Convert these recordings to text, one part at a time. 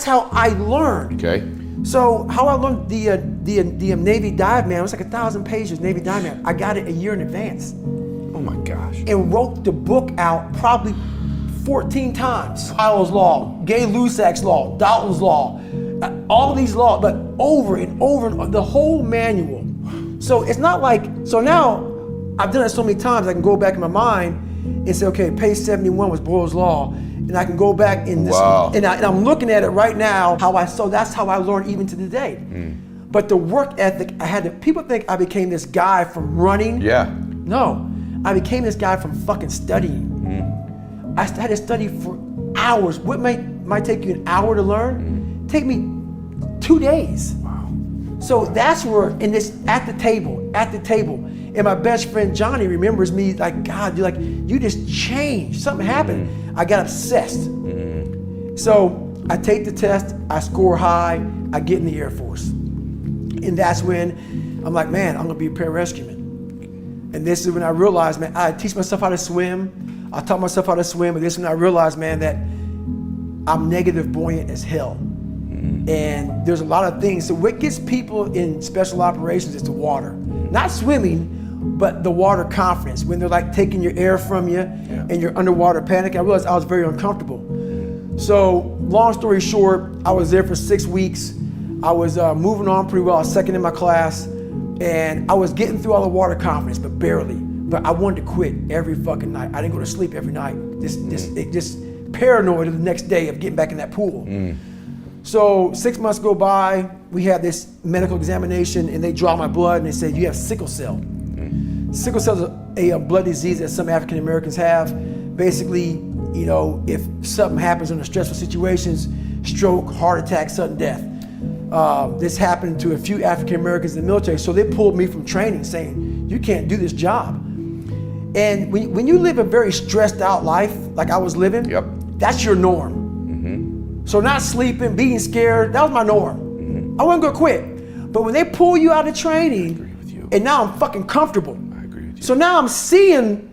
how I learned. Okay. So how I learned the Navy Dive Man, it was like 1,000 pages, Navy Dive Man. I got it a year in advance. Oh my gosh. And wrote the book out probably 14 times. Fowler's Law, Gay-Lussac's Law, Dalton's Law, all these laws, but over and over, the whole manual. So it's not like, so now I've done it so many times, I can go back in my mind and say, okay, page 71 was Boyle's Law, and I can go back in this, and I'm looking at it right now, so that's how I learned even to today. But the work ethic, people think I became this guy from running. Yeah. No, I became this guy from fucking studying. I had to study for hours. What might take you an hour to learn, take me 2 days. Wow. So that's where, at the table, and my best friend Johnny remembers me like, God, you just changed. Something happened. I got obsessed. So I take the test, I score high, I get in the Air Force. And that's when I'm like, man, I'm gonna be a pararescueman. And this is when I realized, man, I teach myself how to swim. I taught myself how to swim, but this is when I realized, man, that I'm negative buoyant as hell. And there's a lot of things. So what gets people in special operations is the water. Not swimming, but the water confidence. When they're like taking your air from you and you're underwater panicking. I realized I was very uncomfortable. So long story short, I was there for 6 weeks. I was moving on pretty well. I was second in my class. And I was getting through all the water confidence, but barely. But I wanted to quit every fucking night. I didn't go to sleep every night. Just paranoid of the next day of getting back in that pool. So 6 months go by, we had this medical examination and they draw my blood and they said, you have sickle cell. Sickle cell is a blood disease that some African Americans have. Basically, if something happens under stressful situations, stroke, heart attack, sudden death. This happened to a few African Americans in the military, so they pulled me from training saying, you can't do this job. And when you live a very stressed out life, like I was living, that's your norm. So not sleeping, being scared, that was my norm. I wasn't gonna quit. But when they pull you out of training, and now I'm fucking comfortable. I agree with you. So now I'm seeing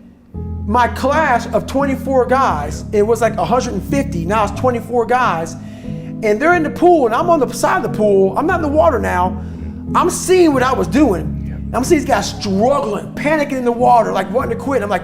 my class of 24 guys, it was like 150, now it's 24 guys, and they're in the pool and I'm on the side of the pool, I'm not in the water now, I'm seeing what I was doing. I'm seeing these guys struggling, panicking in the water, like wanting to quit. I'm like,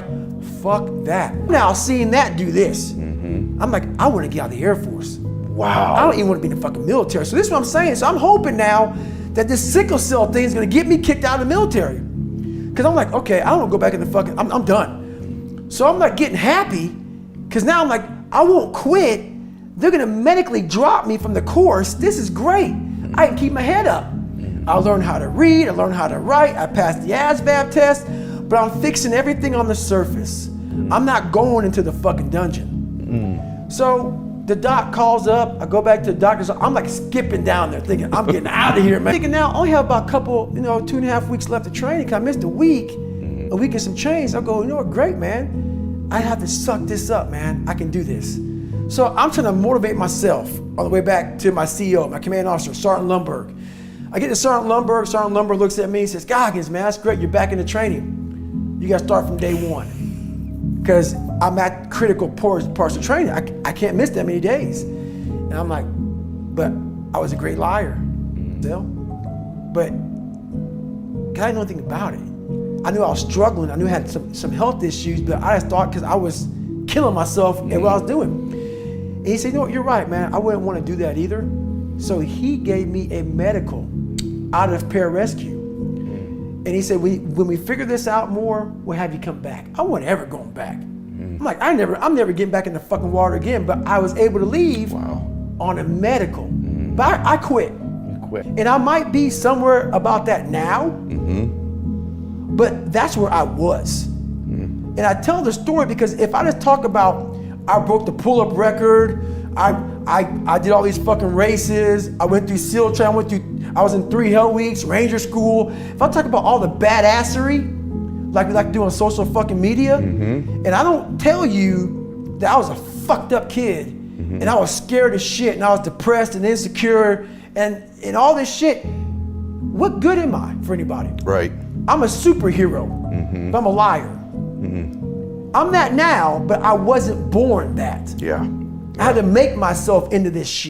fuck that. Now seeing that do this, I'm like, I wanna get out of the Air Force. Wow. I don't even want to be in the fucking military. So this is what I'm saying. So I'm hoping now that this sickle cell thing is going to get me kicked out of the military. Because I'm like, okay, I don't want to go back in the fucking, I'm done. So I'm like getting happy because now I'm like, I won't quit. They're going to medically drop me from the course. This is great. I can keep my head up. I learned how to read. I learned how to write. I passed the ASVAB test, but I'm fixing everything on the surface. I'm not going into the fucking dungeon. So the doc calls up, I go back to the doctor's, I'm like skipping down there thinking, I'm getting out of here, man. Thinking now, I only have about a couple, 2.5 weeks left of training, cause I missed a week and some change. I go, you know what, great, man. I have to suck this up, man. I can do this. So I'm trying to motivate myself on the way back to my CEO, my command officer, Sergeant Lundberg. I get to Sergeant Lundberg looks at me and says, Goggins, man, that's great, you're back into training. You gotta start from day one. Because I'm at critical parts of training. I can't miss that many days. And I'm like, but I was a great liar, still. But I didn't know anything about it. I knew I was struggling. I knew I had some health issues, but I just thought because I was killing myself at what I was doing. And he said, you know what, you're right, man. I wouldn't want to do that either. So he gave me a medical out of pararescue. And he said, when we figure this out more, we'll have you come back. I wasn't ever going back. I'm like, I'm never getting back in the fucking water again, but I was able to leave on a medical. But I quit. You quit. And I might be somewhere about that now, but that's where I was. And I tell the story because if I just talk about, I broke the pull-up record, I did all these fucking races, I went through SEAL training, I was in 3 hell weeks, Ranger school. If I talk about all the badassery, like we like to do on social fucking media, and I don't tell you that I was a fucked up kid, and I was scared as shit, and I was depressed and insecure, and all this shit, what good am I for anybody? Right. I'm a superhero, but I'm a liar. I'm that now, but I wasn't born that. Yeah. I had to make myself into this shit.